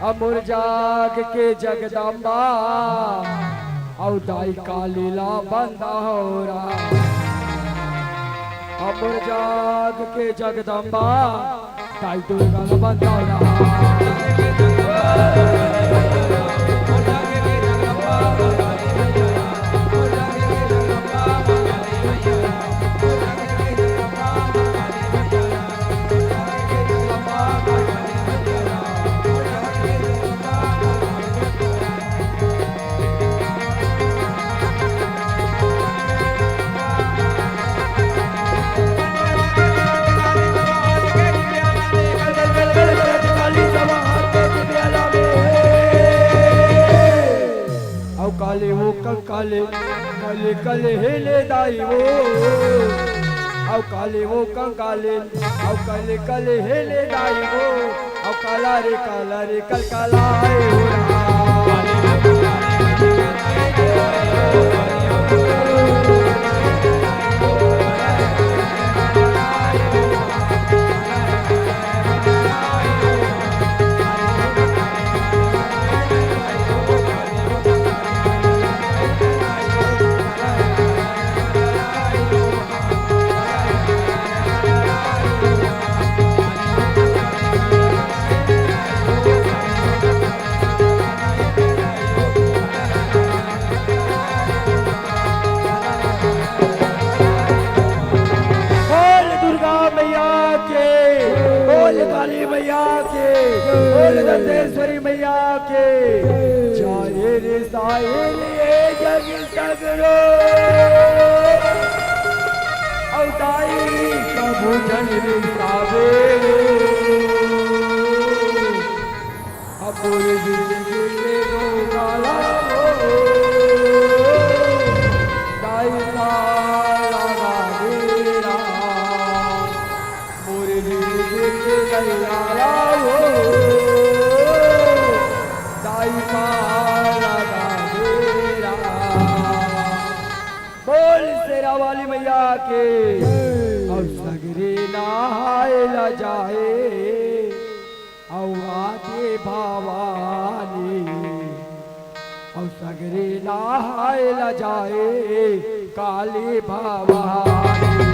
अमुर जाग के जगदम्बा औ दाई का लीला बंदा हो रहा। अमुर जाग के जगदम्बा दाई दुर्गा बंदा हो रहा। काले वो कंकाले काले काले हिले दाई वो औ काले वो कंकाले औ काले काले हिले दाई वो औ काला रे कल काला हो काली मैया के बोल दंतेश्वरी मैया के चाहे रे साहिल जग सगरो औताई कबू जन सावे अपुर जिंदगी रो काला हो दाई काला गावेरा मोरे कल्यारा हो दाई काला गावेरा। बोल शेरा वाली मैया के और सगरे नहाए ला जाए और आते भवानी और सगरे नहाए ला जाए काली भवानी।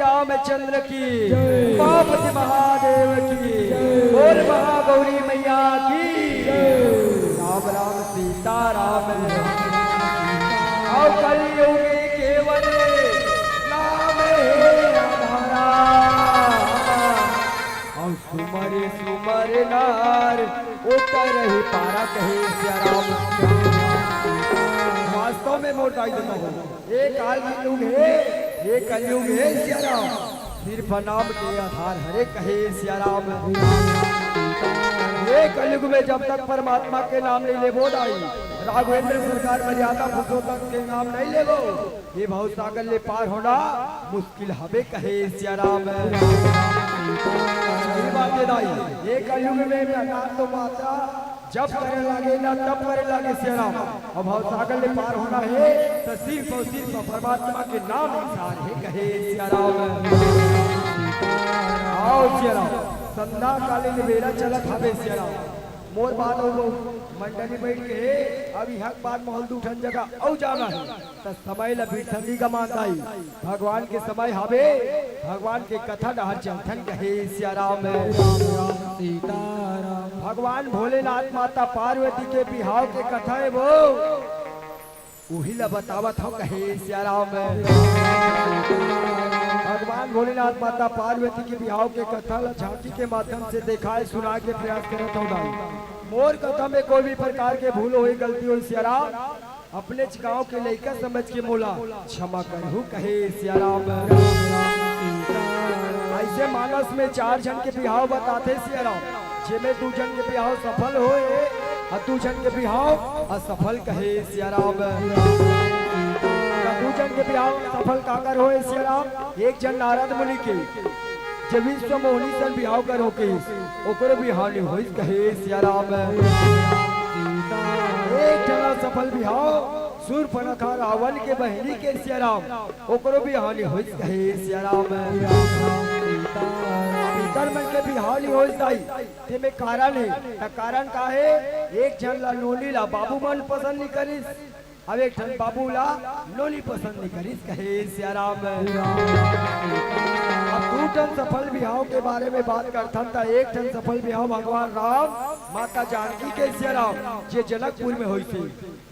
रामचंद्र की, पार्वती महादेव की, बोल महागौरी मैया की। राम राम सीता राम और कलयुग केवल नाम है आधारा और सुमर सुमर नार उतर ही पारा कहे श्याम। वास्तव में मोटाई देता हूँ, एक काल युग है ये कलयुग है सिया राम, सिर्फ नाम के आधार हरे कहे सिया राम। ये कलयुग में जब तक परमात्मा के नाम नहीं लेबो दाई, राघवेंद्र सरकार मर्यादा पुरुषोत्तम के नाम नहीं लेबो, ये बहुत सागर ले पार होना मुश्किल हवे कहे सिया राम। सही बात है दाई, ये कलयुग में नाम तो मात्रा जब करे लागे ना तब करे लागे सिया राम। अब बहुत सागर ले पार होना है तो सिर्फ और सिर्फ परमात्मा के नाम अनुसार है कहे सिया राम। आओ सिया राम, संध्या कालीन बेरा चलत हवे सिया राम। मोर बात हो मंडली बैठ के अभी हक बात महल दूठन जगह औ जाना है तो समय ला ठंडी का मानताई भगवान के समय हवे, भगवान के कथा डहर चलथन कहे सिया राम। सीताराम भगवान भोलेनाथ माता पार्वती के बिहाव के कथा है वो वही ला बतावत हो कहे सिया राम। भगवान भोलेनाथ माता पार्वती के बिहाव के कथा ला झांकी के माध्यम से दिखाए सुना के प्रयास करत हो। मोर कथा में कोई भी प्रकार के भूल हो गलती हो सिया राम, अपने गाँव के लड़का समझ के मोला क्षमा करहु कहे सिया राम। ऐसे मानस में 4 जन के बिहाव बताते सिया राम, जिनमें 2 जन के बिहाव सफल होए और 2 जन के बिहाव असफल कहे सिया राम। 2 जन के बिहाव सफल काकर होए सिया राम, एक जन नारद मुनि के जब विश्व मोहनी सन बिहाव करो के ओकरो बिहाव होई कहे सिया राम। एक जना सफल बिहाव सूर्पनखा रावण के बहनी के सिया राम, ओकरो बिहाव होई कहे सिया राम। मन के बिहाव हो जाई ते में कारण है, कारण का है एक जन ला नोनी ला बाबू मन पसंद नहीं करिस, अब एक जन बाबू ला नोनी पसंद नहीं करिस कहे सिया राम। अब 2 जन सफल बिहाव के बारे में बात करथन था। एक जन सफल बिहाव भगवान राम माता जानकी के सिया राम जे जनकपुर में होई थी।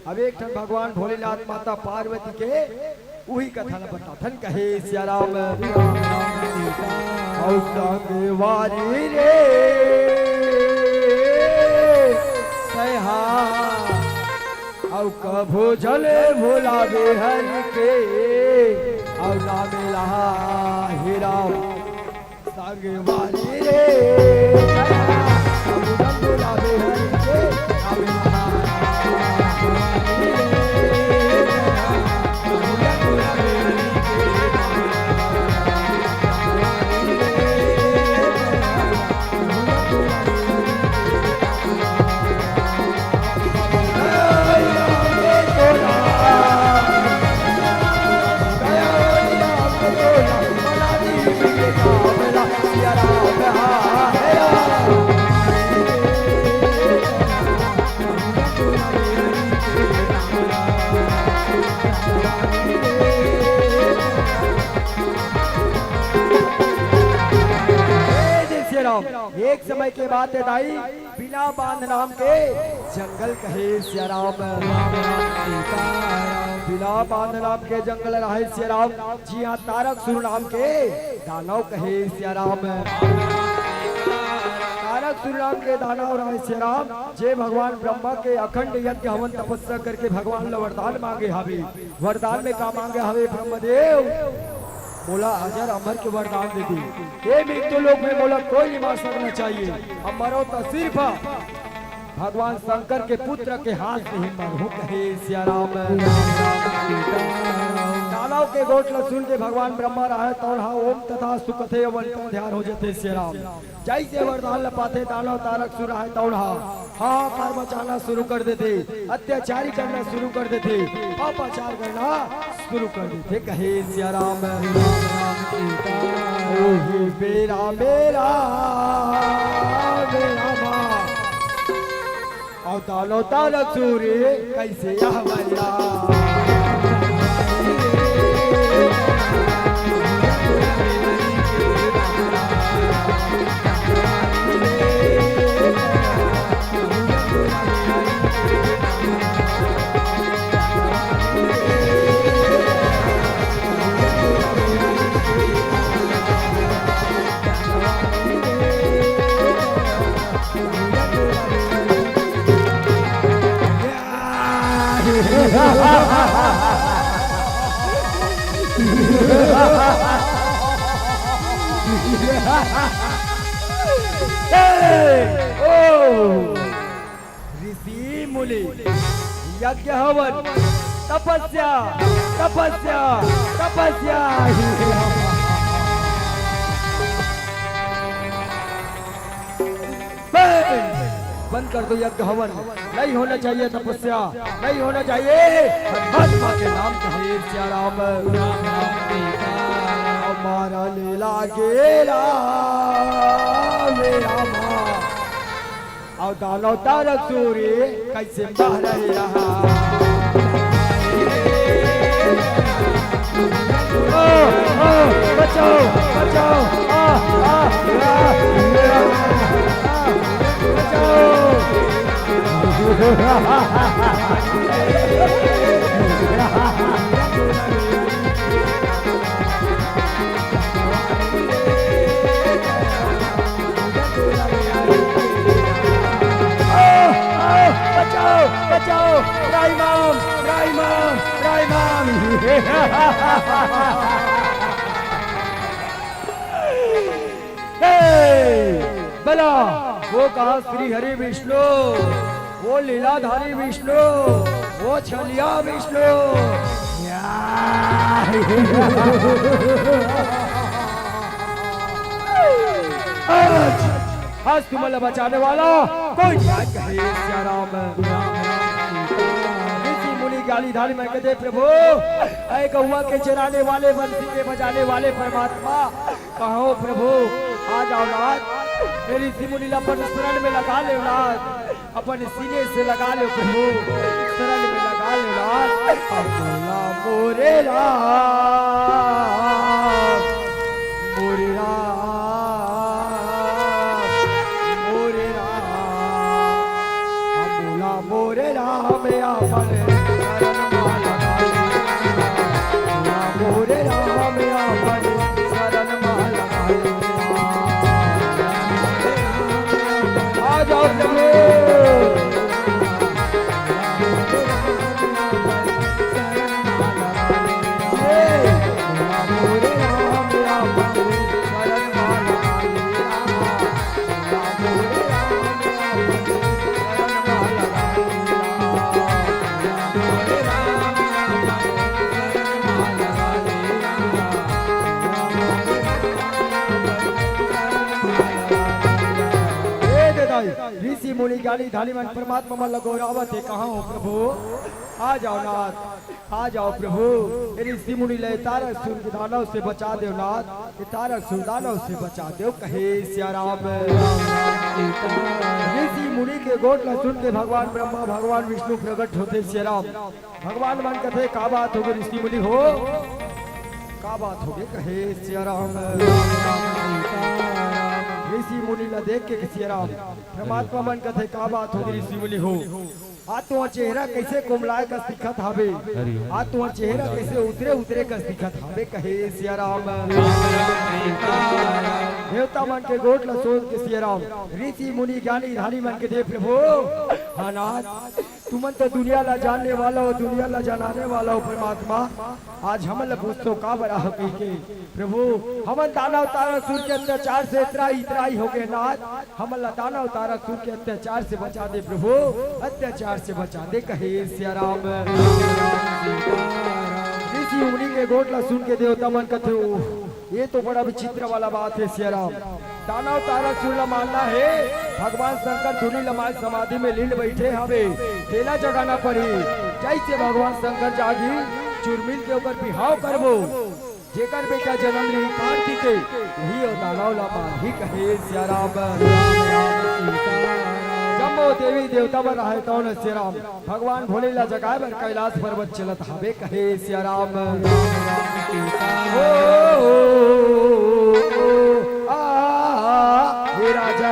अब एक जन भगवान भोलेनाथ माता पार्वती के वही कथा बताथन कहे सिया राम। औ संगवारी रे सहा औ कभो जले भोला बेहर के औ नामे लहा हे राम। संगवारी रे सहा कभो जले भोला बेहर के नामे लहा एक समय के बाद दाई बिना बांध नाम के जंगल कहे सिया राम। बिना बांध नाम के जंगल रहे सिया राम। जी हाँ, तारक सुर नाम के दानव कहे सिया राम। तारक सुर नाम के दानव रहे सिया राम, जे भगवान ब्रह्मा के अखंड यज्ञ हवन तपस्या करके भगवान ला वरदान मांगे हवे। वरदान में का मांगे हवे ब्रह्मदेव बोला अजर अमर के वरदान दे दी। ये मृत्यु लोक में बोला कोई नहीं मार सकना चाहिए, अब मरो तो सिर्फ भगवान शंकर के पुत्र के हाथ से ही मरो कहे सिया राम। दानव के गोट सुन के भगवान ब्रह्मा रहे तो ओम तथा सुकथे ध्यान हो जाते सिया राम। जैसे वरदान लपाते दानव तारक सुर है तो हाहाकार मचाना शुरू कर देते, अत्याचारी करना शुरू कर देते, अपाचार करना शुरू कर देते कहे सिया राम। ओही बेरा मेरा मेरा और दानव तारक सूर्य कैसे हमारा ha ha ha ऋषि मुनि यज्ञ हवन तपस्या तपस्या तपस्या। बंद कर दो यज्ञ हवन, नहीं होना चाहिए तपस्या, नहीं होना चाहिए। परमात्मा के नाम कहे सिया राम। हमारा लीला गेला मेरा माँ और दानव तारक सूर्य कैसे बह रहे रहा। बचाओ बचाओ बचाओ बचाओ राइमाम राइमाम राइमाम। बला वो कहा श्री हरि विष्णु, वो लीलाधारी विष्णु, वो छलिया विष्णु। आज तुम्हें बचाने वाला कोई कहे सिया राम। ऋषि मुनि गाली धारी में कहते प्रभु ऐ गौआ के चराने वाले बंसी के बजाने वाले परमात्मा कहो प्रभु आ जाओ नाथ। मेरी ऋषि मुनि अपन शरण में लगा ले नाथ, अपन सीने से लगा ले प्रभु, शरण में लगा ले नाथ। मोरे राम मोरे राम मोरे राम मोरे राम अपन शरण में लगा ले, मोरे राम अपन शरण में लगा ले। आ जाओ प्रभु ऋषि मुनि गाली धाली मन परमात्मा मन लगो रावत है कहाँ हो प्रभु। आ जाओ नाथ आ जाओ प्रभु। ऋषि मुनि ले तारक सूर्य दानव से बचा दो नाथ, तारक सूर्य दानव से बचा दो कहे सिया राम। ऋषि मुनि के गोट ला सुन के भगवान ब्रह्मा भगवान विष्णु प्रकट होते सिया राम। भगवान मन कथे का बात होगी ऋषि मुनि हो, का बात होगी कहे सिया राम। ऋषि मुनि ला देख के सिया राम परमात्मा मन कथे का बात होगी ऋषि मुनि हो। आज तुम्हार चेहरा कैसे कोमलाए का दिखत हावे, आज तुम्हार चेहरा कैसे उतरे उतरे का दिखत हावे कहे सिया राम। देवता मन के गोट ला सोच के सिया राम ऋषि मुनि ज्ञानी धानी मन के दे प्रभु अनाथ तुमन तो दुनिया ला जानने वाला हो, दुनिया ला जनाने वाला हो परमात्मा। आज हम ला पूछतो का बड़ा हो के प्रभु, हमन दानव तारक सूर्य के अत्याचार से इतराई हो गए नाथ, हम ला दानव तारक सूर्य के अत्याचार से बचा दे प्रभु, अत्याचार से बचा दे कहे सिया राम। ऋषि मुनि के गोट ला सुन के देवता मन कथे ये तो बड़ा विचित्र वाला बात है सिया राम। दानव तारक सूर्य मानना है भगवान शंकर धुनी लमाल समाधि में लीन बैठे हवे, तेला जगाना पड़ी। जैसे भगवान शंकर जागी चुरमिल के ऊपर बिहाव करबो, जेकर बेटा जन्म ली कार्तिक यही और दानव लमाल ही कहे सिया राम। जम्बो देवी देवता पर रहे तो न सिया राम भगवान भोले ला जगाए बर कैलाश पर्वत चलत हवे कहे सिया राम। हे राजा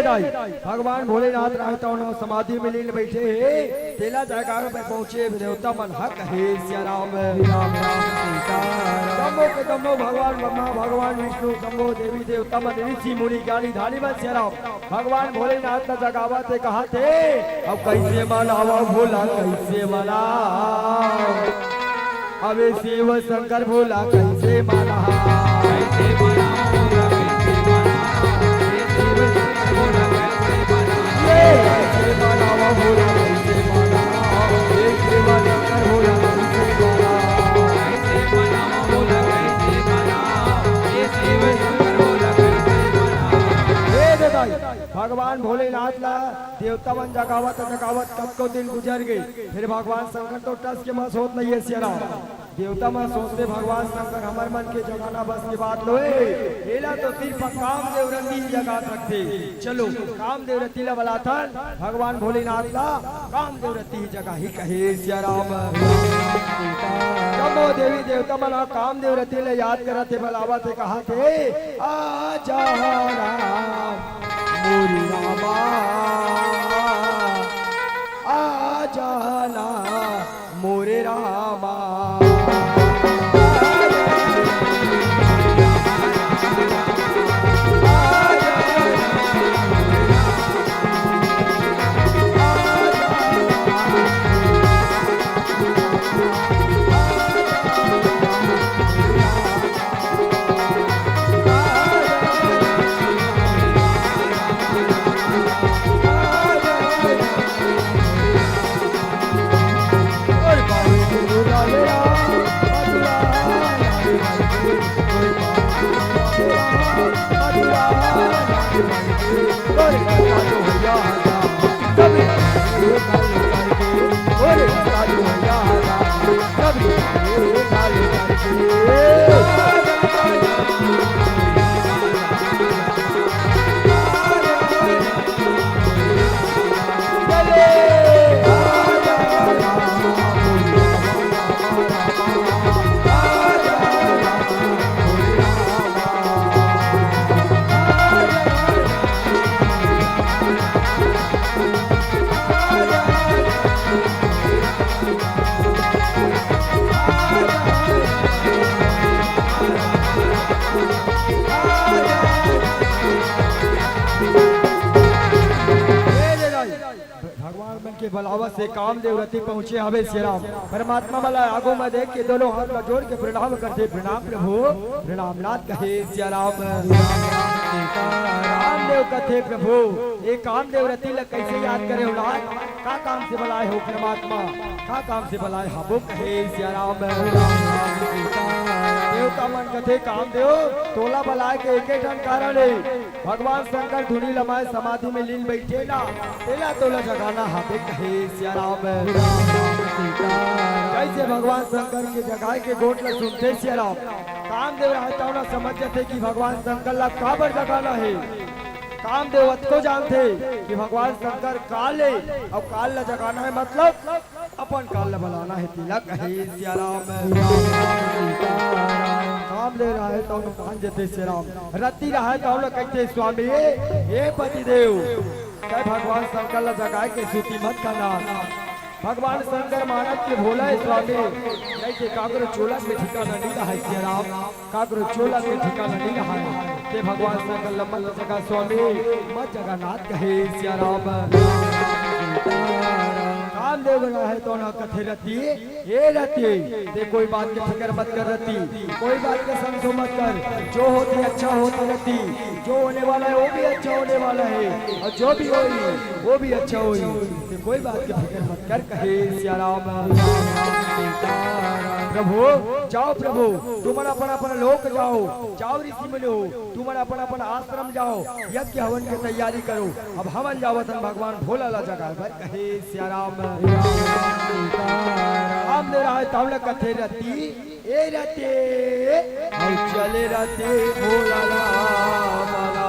दाई भगवान भोलेनाथ रहता हूँ समाधि में लीन बैठे हे तेला जयकार पे पहुंचे देवता मन हक हे सिया राम राम राम सीताराम के दमो भगवान ब्रह्मा भगवान विष्णु दमो देवी देवता मन ऋषि मुनि ज्ञानी धानी मन सिया राम भगवान भोलेनाथ का जगावा थे कहा थे अब कैसे मनावा भोला कैसे मना अबे शिव शंकर भोला कैसे मना कैसे मना भगवान भोलेनाथ ला देवता मन जगावत जगावत कब को दिन गुजर गई फिर भगवान शंकर तो टस के मस होत नहीं है सिया देवता मन सोचते भगवान शंकर हमारे मन के जगाना बस की बात लोए हेला तो सिर्फ काम देवरती जगा सकते चलो काम देवरती ला बलाथन भगवान भोलेनाथ ला काम देवरती जगह ही कहे सिया राम कबो देवी देवता मन काम देवरती ले याद करते बलावा थे कहा थे आजा राम मोरी रामा आजा ना मोरे रामा के बलावत से काम देवरती पहुंचे हवे श्री राम परमात्मा वाला आगो में देख के दोनों हाथ में जोड़ के प्रणाम करते प्रणाम प्रभु प्रणाम नाथ कहे श्री राम रामदेव कथे प्रभु ये काम देवरती ला कैसे याद करे हो का काम से बुलाए हो परमात्मा का काम से बुलाए हबो कहे श्री राम देवता मन कथे काम देव तोला बुलाए के एक एक कारण है भगवान शंकर धुनी लमाए समाधि में लीन बैठे ना तेला तोला जगाना हबे कहे श्री राम कैसे भगवान शंकर के जगाए के गोट ला सुनते श्री राम काम देव रहता ना समझते कि भगवान शंकर ला काबर जगाना है कामदेव को जानते कि भगवान शंकर काले अब काल ला जगाना है मतलब अपन काल ला बनाना है तिलक है श्री राम कामदेव रहे तो मान जते श्री राम रति रहे तो कहते स्वामी हे पति देव कह भगवान शंकर ला जगाए के सूती मत करना भगवान शंकर मानव के भोला स्वामी कैसे कागरो चोला के ठिकाना नहीं रहा श्री राम कागरो चोला के ठिकाना नहीं रहा ते भगवान शंकर लम्बन जगह स्वामी मत जगन्नाथ कहे श्री राम कामदेव है तो ना कथे रती ये रती ते कोई बात की फिक्र मत कर रती कोई बात का समझो मत कर जो होती अच्छा होता रहती जो होने वाला है वो भी अच्छा होने वाला है और जो भी होई वो भी अच्छा होई ते कोई बात की फिक्र मत कर कहे श्री राम प्रभु जाओ प्रभु तुम अपना अपना लोक जाओ जाओ ऋषि मुनि हो तुम अपना अपना आश्रम जाओ यज्ञ हवन की तैयारी करो अब हवन जाओ तन भगवान भोला ला जगह पर कहे श्री राम राम ने रहा तावला कथे रती ए रते और चले रते भोला ला माला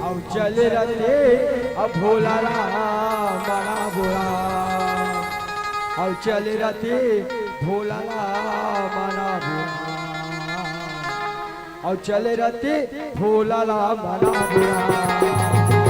और चले रते अब भोला ला माला बोला और चले रहते भोला माना भोला और चले रहती भोला ला मना बुरा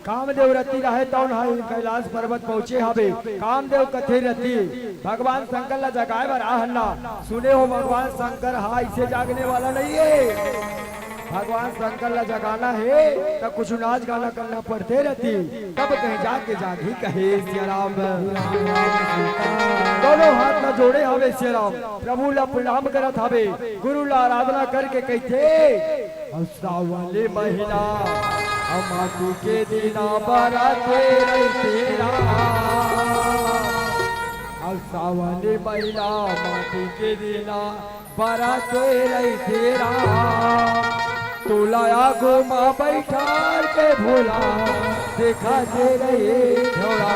कामदेव रति रहे तौन कैलाश पर्वत पहुंचे हवे कामदेव कथे रति भगवान शंकर ला जगाए बर आहन्ना सुने हो भगवान शंकर हा इसे जागने वाला नहीं है भगवान शंकर ला जगाना है तो कुछ नाच गाना करना पड़ते रहती तब कहीं जाके जागी कहे सिया राम दोनों हाथ में जोड़े हवे सिया राम प्रभु ला प्रणाम करत हवे गुरु ला आराधना करके कहते सावली महिला माटी के दीना बराते तेरा सावली महिला माटी के दीना बराते तेरा तोलाया गोमा बैठा के भोला देखा दे रहे झोला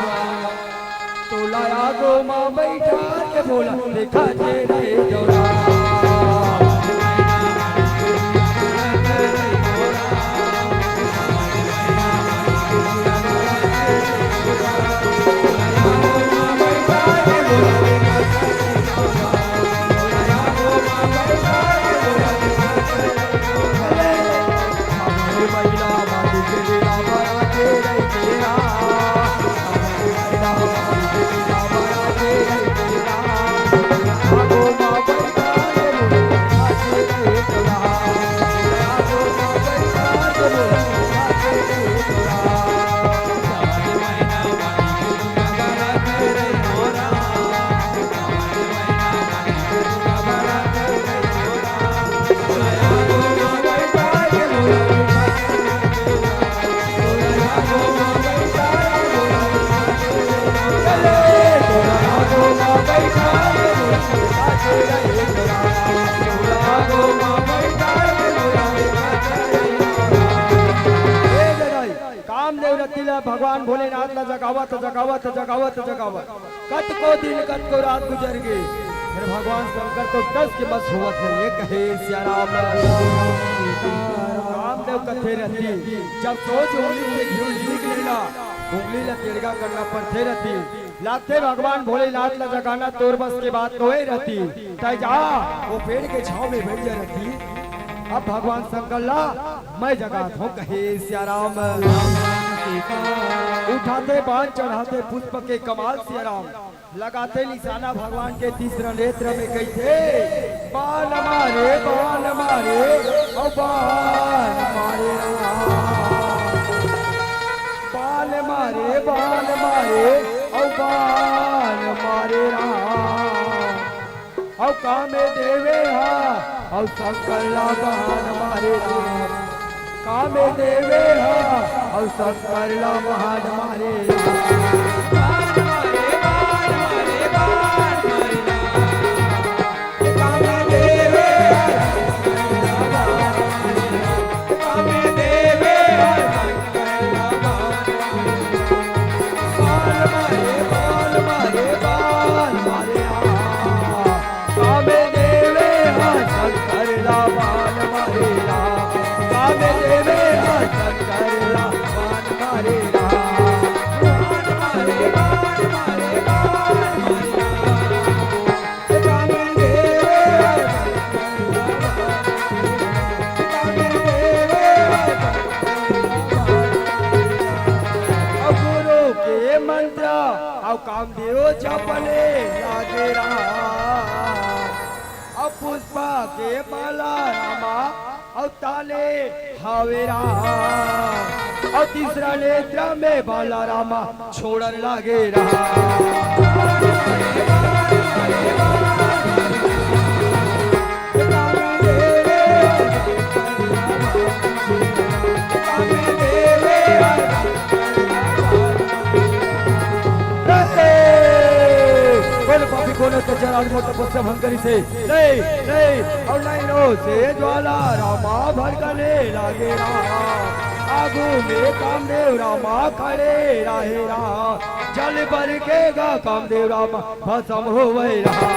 तोलाया गोमा बैठा के भोला देखा दे रहे झोला भगवान भोलेनाथ ला जगावत जगावत जगावत जगावत कत को दिन कत को रात गुजर गई फिर भगवान शंकर तो दस के बस होवत है ये कहे सिया राम रामदेव कथे रहती जब सोच उंगली से घी निकलेगा उंगली ला तिरगा करना पड़ते रहती लाते भगवान भोलेनाथ ला जगाना तोर बस के बात तो रहती तय जा वो पेड़ के छांव में बैठ जा रहती अब भगवान शंकर ला मैं जगात हूँ कहे सिया राम उठाते बाण चढ़ाते पुष्प के कमाल सिया राम लगाते निशाना भगवान के तीसरा नेत्र में कहते बाण मारे और बाण मारे बाण मारे और बाण मारे और कामे देवे हा और शंकर ला बाण मारे कामे देवे हा और शंकर ला बाण मारे कामदेव चपले लागे राम अब पुष्पा के माला रामा और ताले हावेरा और तीसरा नेत्र में बाला रामा छोड़न लागे रहा। कोने तो जरा मोटा पुस्तक भंकरी से नहीं और लाइनों से ज्वाला रामा भड़कने लागे रहा। आगू में कामदेव रामा खड़े रहे रहा। जल भर के गा कामदेव रामा भस्म हो वही रहा।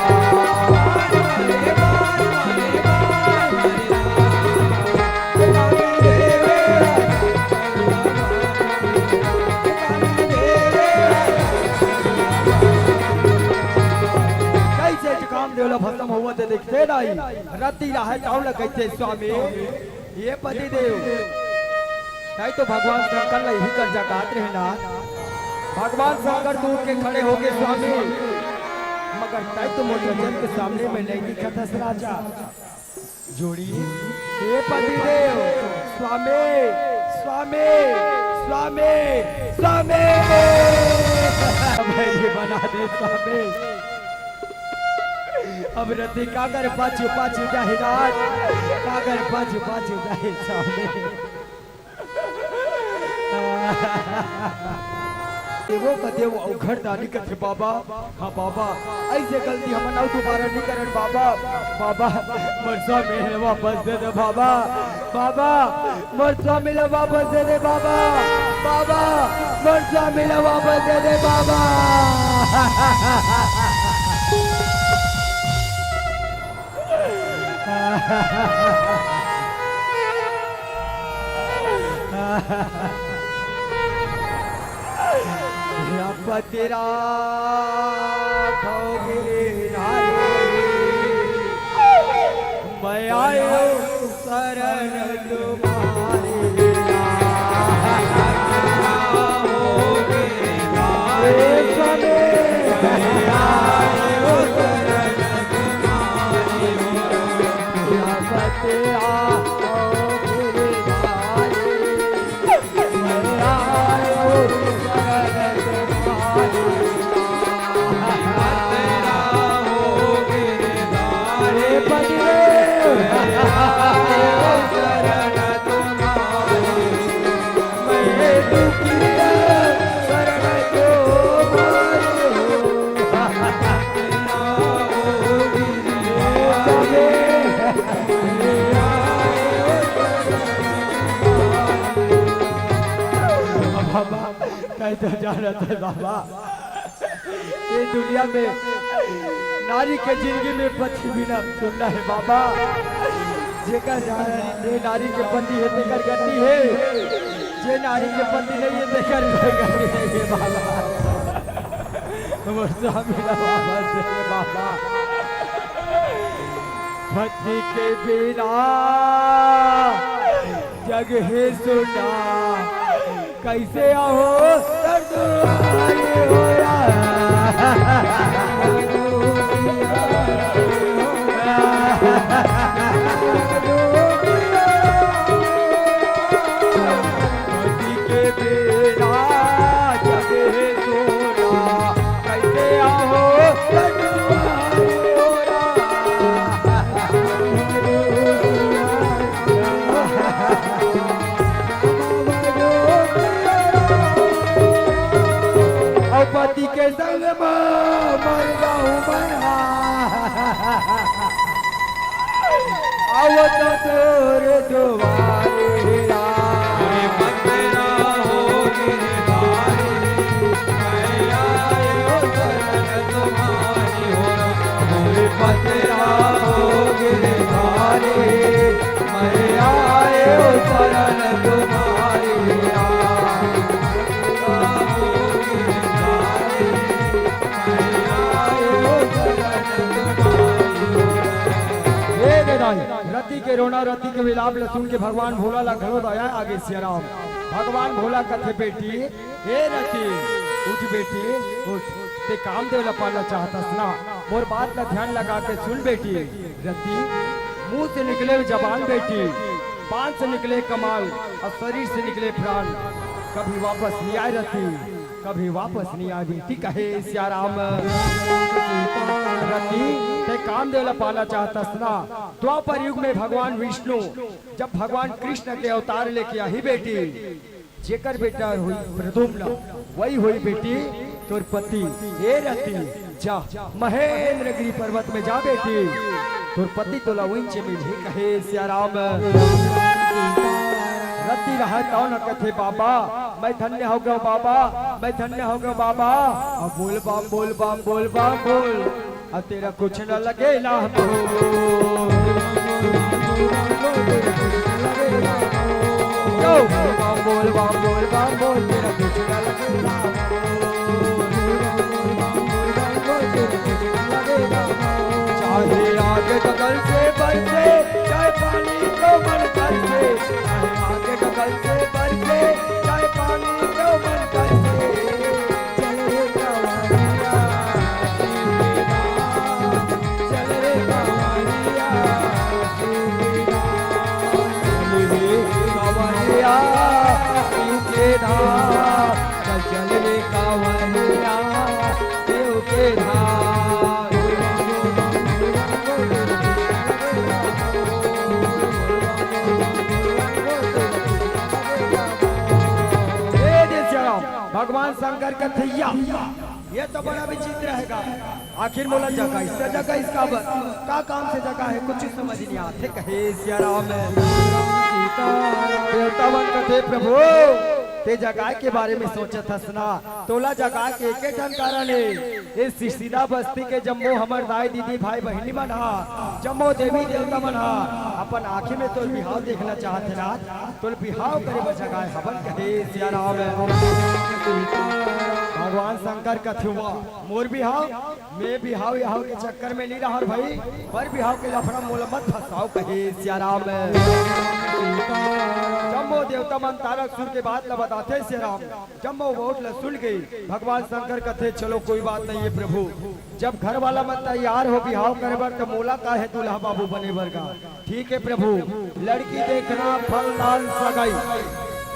भस्म हुआ तो देखते नहीं रति रहा टाउन कहते स्वामी ये पति देव नहीं तो भगवान शंकर ही कर जगात रहना। भगवान शंकर दूर के खड़े हो गए स्वामी मगर तय तो मोटरजन के सामने में नहीं दिखा था राजा जोड़ी। ये पति देव स्वामी स्वामी स्वामी स्वामी ये बना दे स्वामी। अब रति कागर पाछू पाछू जाहे रात कागर पाछू पाछू जाहे सामने। वो कते वो उघड़दानी कथे बाबा। हाँ बाबा ऐसे गलती हम ना दोबारा नहीं करन बाबा। बाबा मरसा में वापस दे दे बाबा। बाबा मरसा मिला वापस दे दे बाबा। बाबा मरसा मिला वापस दे दे बाबा। तेरा खोगे मैं आयो शरण तुम्हारे तो जाना था बाबा ये दुनिया में नारी के जिंदगी में पति बिना सुनना है बाबा। जेकर जे नारी के पति है तेकर गति है जे नारी के पति नहीं है तेकर गति है बाबा। वो स्वामी बाबा से बाबा पति के बिना जग है सुना कैसे आओ होया के बिना जगे सोना कैसे आओ पति के संग मर जाऊं मैं आओ तो तोरे दुआरे बंदना हो गिरधारी मैं आयो शरण तुम्हारी हो बंदना हो गिरधारी मैं आयो शरण तुम्हारी। रति के रोना रति के विलाप सुन के भगवान भोला ला घरो दया आगे सिया राम। भगवान भोला कथे बेटी हे रति उठ बेटी उठ ते कामदेव ला पाना चाहतस ना मोर बात का ध्यान लगा के सुन बेटी। रति मुंह से निकले जबान बेटी पान से निकले कमाल और शरीर से निकले प्राण, कभी वापस नहीं आए रती, कभी वापस नहीं आ बेटी कहे सियाराम। रति ते कामदेव ला पाना चाहता ना, द्वापर युग में भगवान विष्णु जब भगवान कृष्ण के अवतार लेके आई बेटी, जेकर बेटा हुई प्रद्युम्न वही हुई बेटी तोर पति। ए रति जा महेंद्रगिरी पर्वत में जा बेटी, तोर पति तोला वहीं मिले कहे सियाराम। रति रहा तो न कथे बाबा मैं धन्य हो गया बाबा, मैं धन्य हो गया बाबा। अब बोल बाम बोल बाम बोल बाम बोल, अब तेरा कुछ न लगे ना बोल बाम बोल बाम बोल, तेरा कुछ न लगे ना। चाहे आगे बगल से बरसे, चाहे पानी को मन कर से, चाहे आगे बगल से बरसे, चाहे पानी को मन कर से। चल रे कवारिया चल रे कवारिया चल रे कवारिया के धाम, चल रे कवारिया देव के धाम। भगवान शंकर का थैया ये तो बड़ा विचित्र रहेगा। आखिर मोला जगह इसका जगह इसका का काम से जगह है कुछ समझ नहीं आते कहे सियाराम। देवतावन कथे प्रभु ते जगह के बारे में सोचा था सुना, तोला जगह के एक ठन कारण है इस सीधा बस्ती के जम्मो हमर दाई दीदी भाई बहनी मन हा, जम्मो देवी देवता मन हा अपन आँखी में तोर बिहाव देखना चाहते ना, तोर बिहाव करे बर जगह हवन कहे सियाराम। भगवान शंकर कथुआ मोर बिहाव मैं बिहाव यहाव के चक्कर में नहीं रहा भाई, पर बिहाव के लफड़ा मोल मत फंसाओ कहे सियाराम। जम्मो देवता मन तारक सुर के बात ला बताते सियाराम, जम्मो वोट ला सुन गई। भगवान शंकर कथे चलो कोई बात नहीं है प्रभु, जब घर वाला मन तैयार हो बिहाव करे बर तो मोला का है दूल्हा बाबू बने बर का। ठीक है प्रभु, लड़की देखना फल लाल सगाई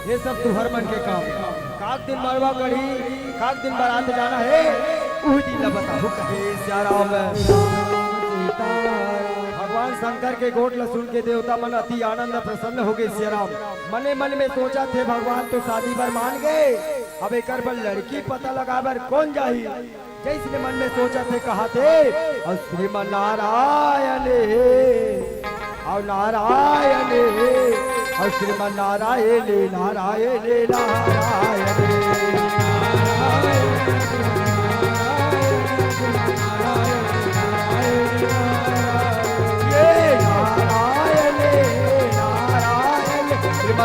ये सब तुहर मन के काम, काक दिन मरवा कड़ी काक दिन बारात जाना है उही दिन बताहु कहे सियाराम। भगवान शंकर के गोट ला सुन के देवता मन अति आनंद प्रसन्न हो गए सियाराम। मने मन में सोचा थे भगवान तो शादी पर मान गए, अब एक पर लड़की पता लगा बर कौन जाही। जैसे मन में सोचा थे कहा थे और श्रीमन नारायण और नारायण और श्रीमन नारायण नारायण नारायण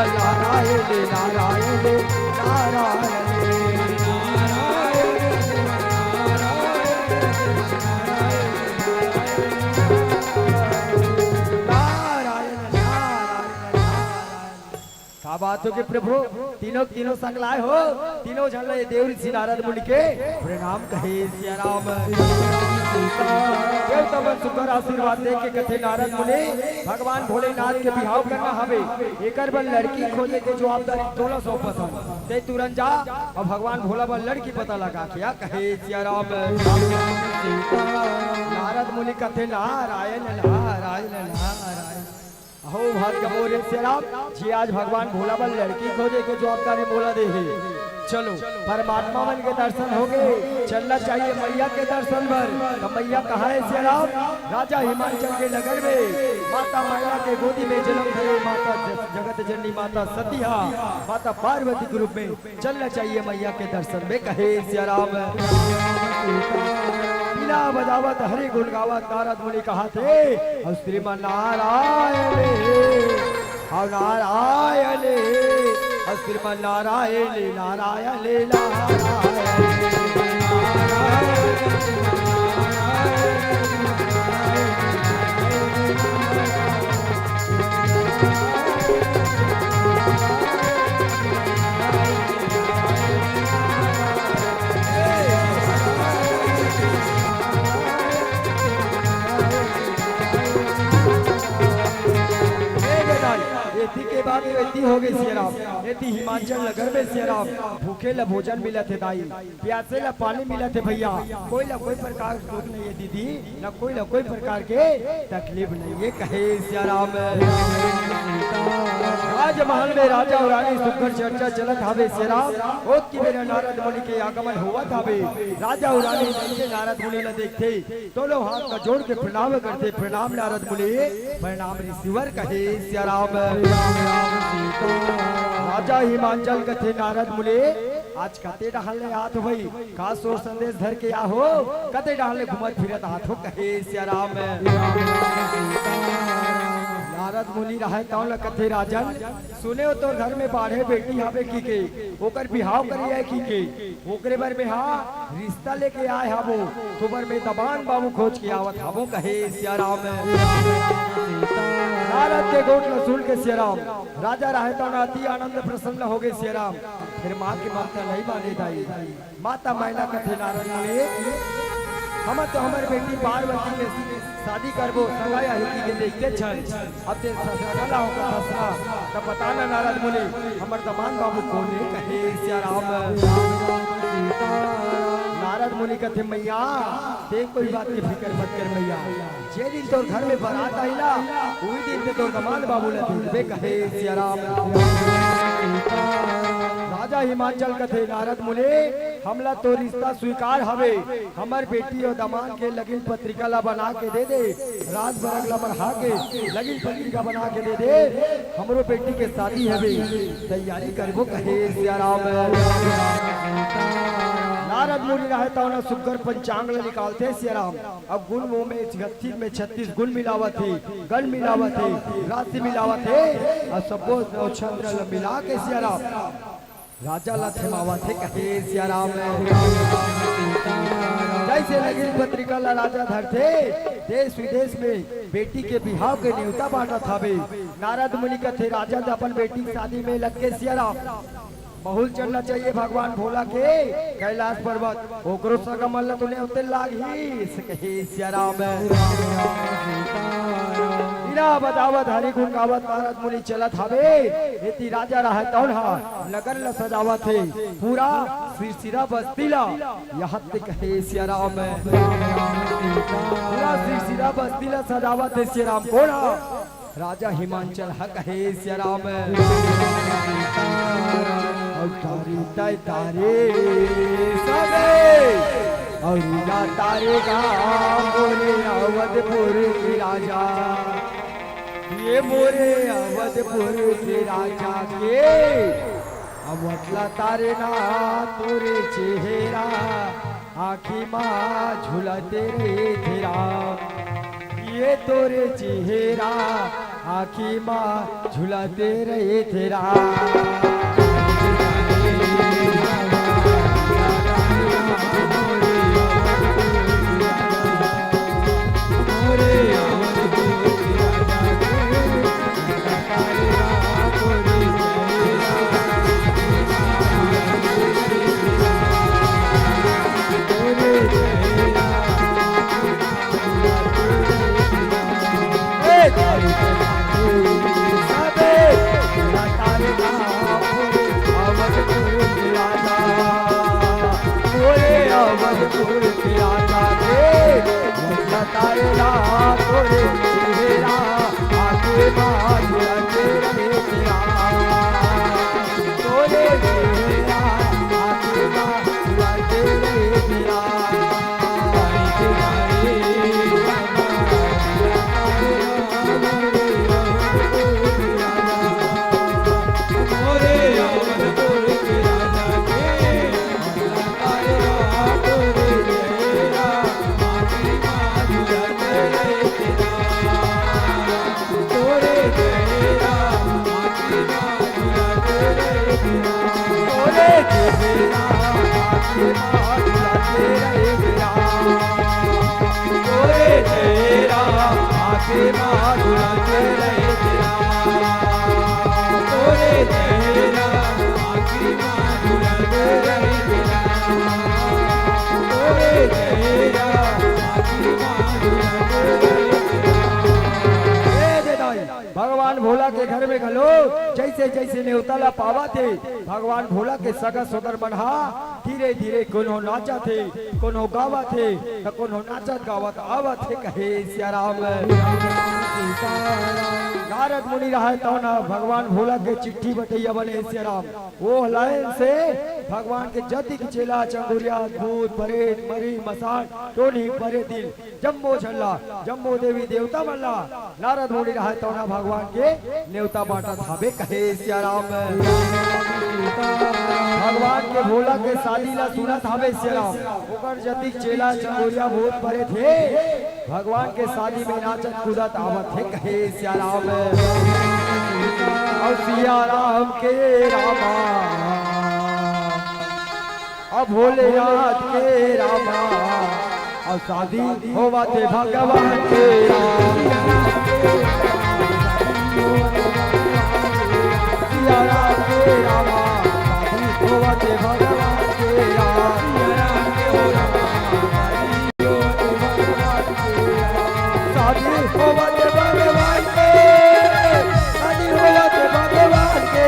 नारायण नारायण नारायण क्या बात हो कि प्रभु तीनों संग लाए हो, तीनों जन देव ऋषि नारद मुनि के प्रणाम कहे सियाराम। देवता मन सुकर आशीर्वाद दे के कथे नारद मुनि भगवान भोलेनाथ के बिहाव करना हवे, एकर बर लड़की खोजे के जवाबदारी 1600 ते तुरंत जा और भगवान भोला बर लड़की पता लगा क्या कहे सियाराम। नारद मुनि कथे नारायण नारायण नारायण हो भाग्य मोरे सियाराम जी, आज भगवान भोला बल लड़की खोजे के जवाबदारी बोला दे है। चलो परमात्मा मन के दर्शन हो गए, चलना चाहिए मैया के दर्शन पर। तो मैया कहाँ है सियाराम? राजा हिमाचल के नगर में माता मैया के गोदी में जन्म धरे माता जगत जननी माता सतिया माता पार्वती के रूप में चलना चाहिए मैया के दर्शन में कहे सियाराम। बिना बजावत हरि गुण गावत नारद मुनि कहा थे और श्रीमन नारायण और नारायण और श्रीमन नारायण नारायण नारायण एथी के बाद एथी हो गई सियाराम, एथी हिमाचल नगर में सियाराम भूखे ला भोजन मिला थे दाई, प्यासे ला पानी मिला थे भैया, कोई ना कोई प्रकार के दुख नहीं है दीदी, ना कोई प्रकार के तकलीफ नहीं है कहे सियाराम। आज महल में राजा और रानी सुखकर चर्चा चलत हवे सियाराम, ओत की मेरा नारद मुनि के आगमन हुआ हवे। राजा और रानी जैसे नारद मुनि ला देखते दोनों हाथ का जोड़ के प्रणाम करते, प्रणाम नारद मुनि, प्रणाम ऋषिवर कहे सियाराम। राजा हिमाचल कथे नारद मुनि, आज कते डाले हाथ भाई का सोर संदेश धर के आहो, कते डाले घुमत फिरत हाथों कहे सियाराम। नारद मुनि रहे कौन कथे राजन, सुने हो तो घर में बाढ़े बेटी हवे की के, ओकर बिहाव करिए की के, ओकरे बर में हाँ रिश्ता लेके आए हबो, तुबर में दबान बाबू खोज के आवत हबो कहे सियाराम। नारद के गोट सुन के सियाराम, राजा रहे तो अति आनंद प्रसन्न हो गए सियाराम। फिर माँ की ममता नहीं माने दाई, माता मैना कथे नारद मुनि, हम तो हमारे बेटी पार्वती के शादी करबो सगाया हिती के देखते छन, अब ते सगाला होगा ससरा तब बताना नारद मुनि, हमर दमान बाबू कोने कहे सियाराम। नारद मुनि कथे मैया ते कोई बात की फिक्र मत कर मैया, जे दिन तोर घर में बारात आइला उही दिन ते तोर दमान बाबू ला देबे कहे सियाराम। राजा हिमाचल कथे नारद मुनि, हमला तो रिश्ता स्वीकार हवे, हमर बेटी और दमान के लगिन पत्रिका ला बना के दे दे, राज बरग ला बढ़ा के लगिन पत्रिका बना के दे दे, हमरो बेटी के शादी हवे, तैयारी करबो कहे सियाराम। नारद मुनि रहता ना सुगर पंचांग ला निकालते सियाराम, अब गुण वो में 36 में 36 गुण मिलावत थे, गण मिलावत थे, राशि मिलावत थे, और सबको नवचंद्र ला मिला के सियाराम राजा ला थमावा थे कहे सियाराम। जैसे लगी पत्रिका ला राजा धरते, देश विदेश में बेटी के बिहाव के न्योता बांटा थावे। नारद मुनि कथे राजा अपन बेटी की शादी में लग के सियाराम, बहुल चढ़ना चाहिए भगवान भोला के कैलाश पर्वत, ओकरो सगमल तूने उते लागी कहे सियाराम। बतावत हरि गुण गावत नारद मुनि चलत हवे, एती राजा रहा तौन हा नगर ला सजावत है, पूरा सिरसिरा बस्तीला यहाँ ते कहे सियाराम। पूरा सिरसिरा बस्तीला सजावत है सियाराम, कौन हा राजा हिमाचल हा कहे सियाराम। तारे तारे सबे और तारे गा मोरे अवधपुर की राजा, ये मोरे अवधपुर के राजा के अवतला तारे ना तोरे चेहरा, आँखी माँ झुलते रे तेरा, ये तोरे चेहरा आँखी माँ झुलते रहे तेरा। तारे ला तोरे चेहरा आके बाज रखे रहे तेरा, तोरे चेहरा आके बाज रखे रहे तेरा। भगवान भगवान भोला के घर में गलो जैसे जैसे न्योताला पावा थे भगवान भोला के सगा सोदर बनहा धीरे धीरे कोनो नाचा थे कोनो गावा थे तो कोनो नाचत गावत आवत थे कहे सियाराम। नारद मुनि रहा तो ना भगवान भोला के चिट्ठी बटैया बने सियाराम वो लाइन से भगवान के जति के चेला चंगुरिया भूत प्रेत मरी मसान टोनी परे दिल जम्बो झल्ला जम्बो देवी देवता मल्ला नारद मुनि रहा तो ना भगवान के न्योता बाटा थाबे कहे सियाराम। भगवान के भोला के शादी ला सुना थाबे सियाराम ओकर जति चेला चंगुरिया भूत परे थे भगवान के शादी में नाचत कूदत आवत थे कहे सियाराम। और सियाराम के रामा अब भोलेनाथ के रामा और शादी होवा थे भगवान के सियाराम के रामा शादी होवा थे भगवान के शादी होवा थे भगवान के शादी होवा थे भगवान के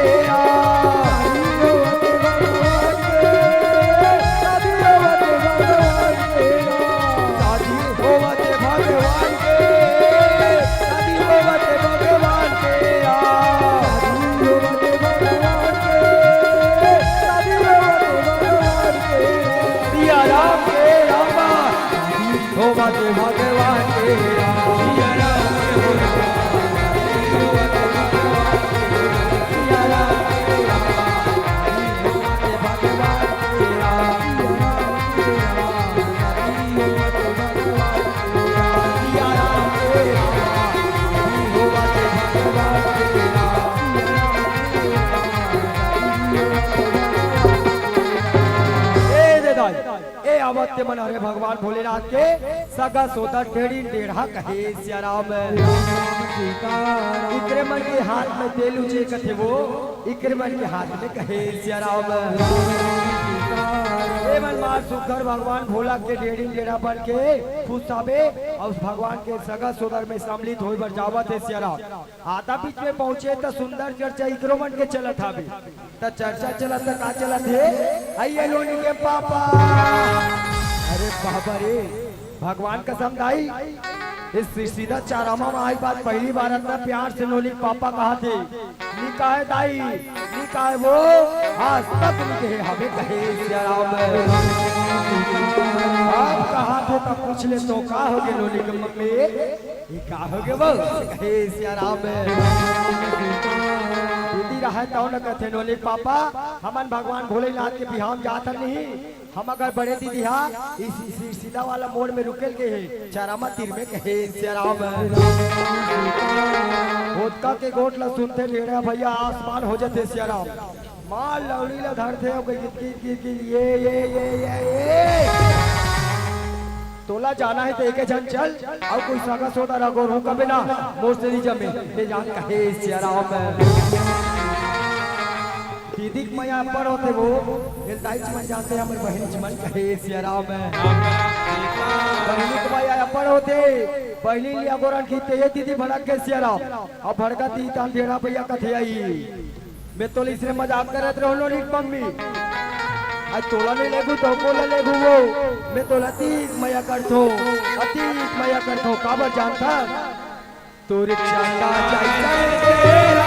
भगवान के आवत्य मना रे भगवान भोलेनाथ के सगा सोता टेढ़ी टेढ़ा कहे सियाराम। इकरे मन के हाथ में तेलू जे कथे वो इकरे मन के हाथ में कहे सियाराम। मन मार सुखर भगवान भोला के टेढ़ी टेढ़ा बन के फुसाबे और भगवान के सगा सोदर में सम्मिलित होई बर जावत है सियाराम। आधा बीच में पहुंचे तो सुंदर चर्चा इकरो मन के चलत हाबे तो चर्चा चलत का चलत है आइए लोनी के पापा अरे बाबा रे भगवान कसम दाई इस सीधा चारामा में आई बात पहली बार अपना प्यार से लोली पापा कहा थे निका है दाई निका है वो आज तक निके हमें कहे सियाराम। आप कहा थे तब पूछ ले तो का हो गए लोली के मम्मी ये का हो गए वो कहे सियाराम। दीदी रहा तो न कहते लोली पापा हमन भगवान भोलेनाथ के बिहाम जाता नहीं हम अगर बड़े दीदी हा इस सीधा वाला मोड़ में रुकेल के है चारामा तीर में कहे सियाराम। होदका के गोट ला सुनते टेढ़ा भैया आसमान हो जाते सियाराम माल लौड़ी ला धरते हो गई ये तोला जाना है तो एक जन चल और कोई सगा सोदा रगो रू कबे ना मोर से नहीं जमे ले जान कहे सियाराम। दीदी मैया पर होते वो दाई चमन जाते हैं हमारी बहन चमन कहे सियाराम। बहनी को मैया पर होते बहनी लिया गोरन खींचते ये दीदी भड़क के सियाराम अब भड़का दी तान ढेड़ा भैया कथे आई मैं तो इसने मजाक करत रहो लोनी मम्मी आज तोला नहीं लेगू तो बोला लेगू वो मैं तो अतीत मैया करतो अतीत मैया करतो काबर जानता तोरे चांदा चाहिए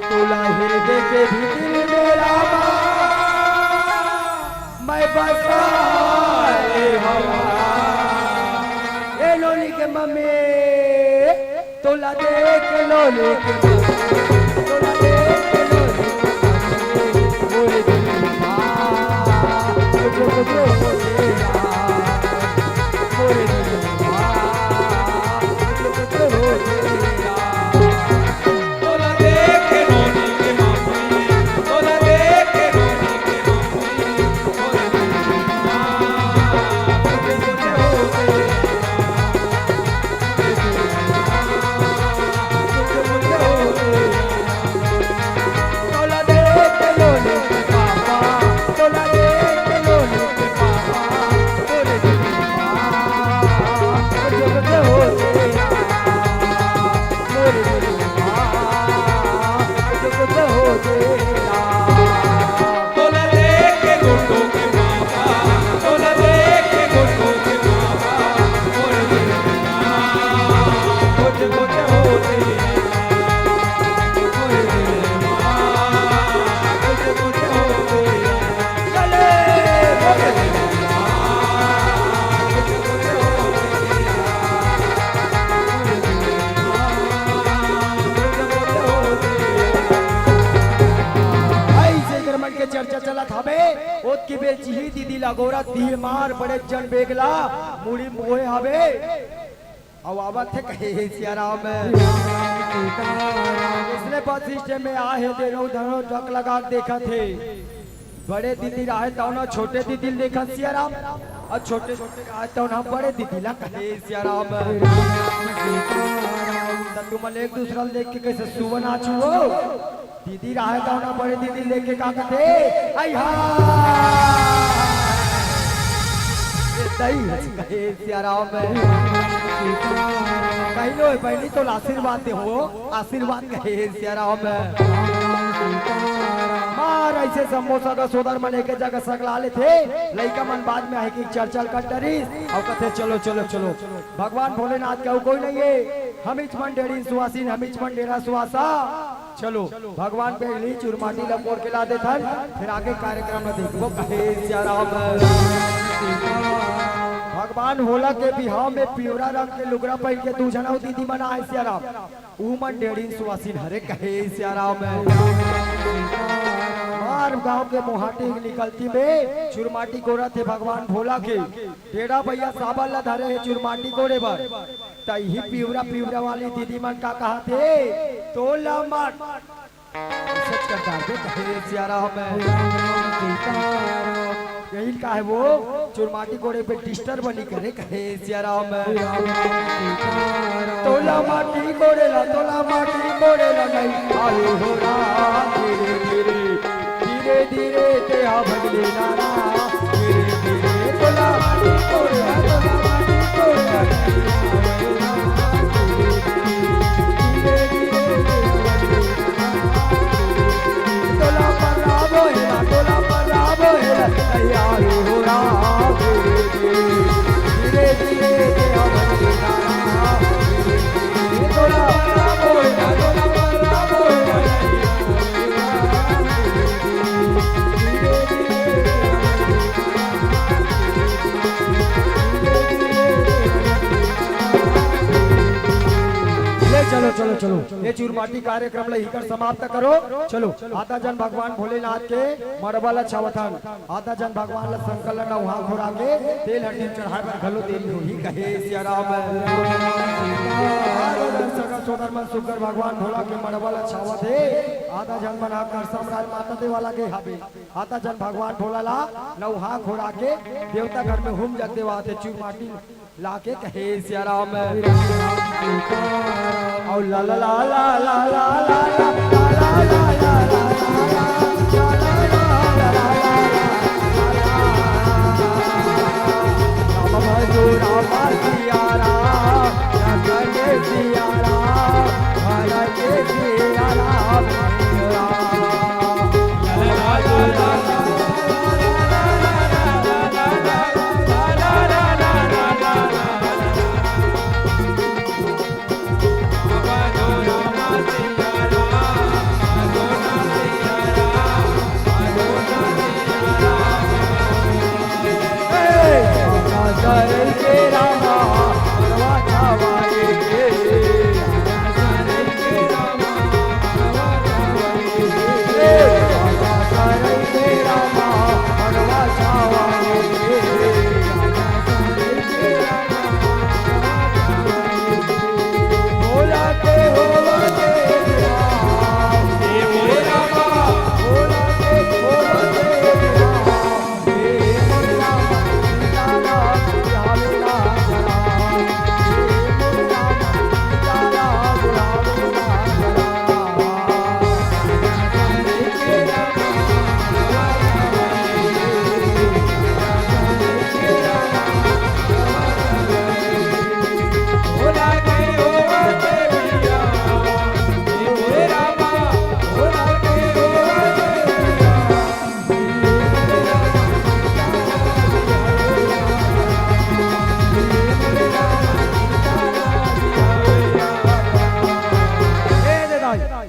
तोला हृदय के भीतर मेरा मैं बसा ए लोली के मम्मी तोला देख लोली के तोला देख लोली मोरे दिल मोरे लगोरा तीर मार बड़े जन बेगला मुड़ी मोहे हवे और आवत थे कहे सियाराम इसने बस सिस्टम में आहे देनो धनो टक लगा देखा थे बड़े दीदी रहे तो ना छोटे दीदी देखा सियाराम और छोटे छोटे रहे तो ना बड़े दीदी ला कहे सियाराम तुम एक दूसरा देख के कैसे सुवन आचू हो दीदी रहे तो ना बड़े दीदी लेके का कहते आई हा सही कहे सियाराम कहीं लो पहली तो आशीर्वाद दे हो आशीर्वाद कहे सियाराम मार ऐसे समोसा का सोदर मन एक जगह सकला ले थे लड़का मन बाद में है कि चर्चा कर डरी और कहते चलो चलो चलो भगवान भोलेनाथ का कोई नहीं है हमिच मन डेरी सुहासीन हमिच मन डेरा सुहासा चलो भगवान पे ली चुरमाटी लपोर के ला दे थन फिर आगे कार्यक्रम में देखो कहे सियाराम भगवान भोला के बिहाव में पिवरा रंग के लुगरा पहन के तू जना दीदी मना है सियाराम उमन डेढ़ी सुहासीन हरे कहे सियाराम मार गांव के मोहाटी निकलती में चुरमाटी गोरा थे भगवान भोला के टेढ़ा भैया साबल ला धरे है चुरमाटी गोरे पर तही पिवरा पिवरा वाली दीदी मन का कहा थे तोला मत सच करता है कहे सियाराम यही का है वो चुरमाटी कोड़े पे टिस्टर बनी करे कहे सियाराम तोला माटी कोड़े ला नहीं आलू हो रहा धीरे धीरे धीरे धीरे ते आ भगले नारा धीरे धीरे तोला माटी कोड़े ला आलू हो रहा धीरे धीरे चलो चलो चलो ये चूरमाटी कार्यक्रम लेकर समाप्त करो चलो आधा जन भगवान भोलेनाथ के मरबला छावथन आधा जन भगवान संकलन वहां घोड़ा के तेल हड्डी चढ़ाए पर घलो देरी हो ही कहे सियाराम सोदर मन सुगर भगवान भोला के मरबला छावत है आधा जन बना कर सम्राट माता दे वाला के हाबे आधा जन भगवान भोला ला नौहा घोड़ा के देवता घर में हुम जग देवा थे चूरमाटी लाके कहे सियाराम और ला ला ला ला ला ला ला ला ला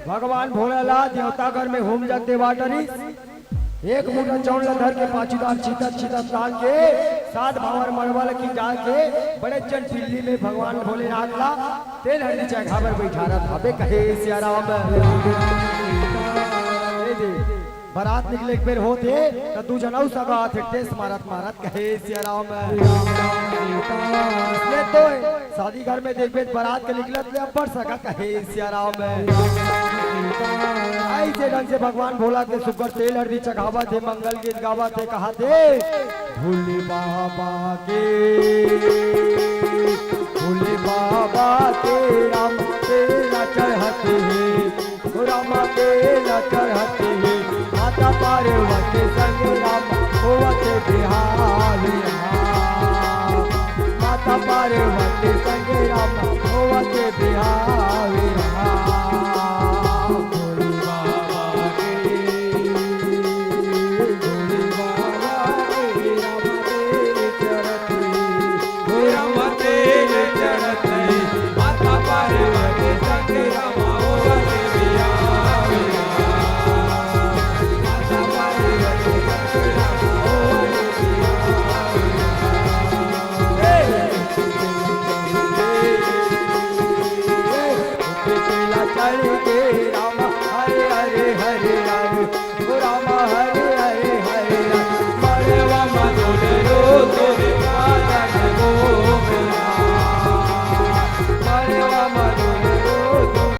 भगवान भोलेनाथ देवता घर में होम जगते वाटरी एक मुठा चौड़ धर के पाचीदार चीता चीता ताल के सात भावर मरवाल की डाल के बड़े चंद पिल्ली में भगवान भोलेनाथ ला तेल हल्दी जगह पर बैठा रहा था बे कहे सियाराम बारात निकले के बेर होते तो तू जनऊ सगा थे मारत मारत कहे सिया राम ले तो शादी घर में देख बारात के निकलत ले अब्बर सगा कहे सिया राम ऐसे ढंग से भगवान भोला के सुगर तेल हरदी चढ़ावा थे मंगल गीत गावा थे कहा थे भोले बाबा के राम तेरा चढ़ते हैं राम तेरा चढ़ते हैं माता पार्वती संग राम होवते बिहार माता पार्वती संग राम होवते बिहार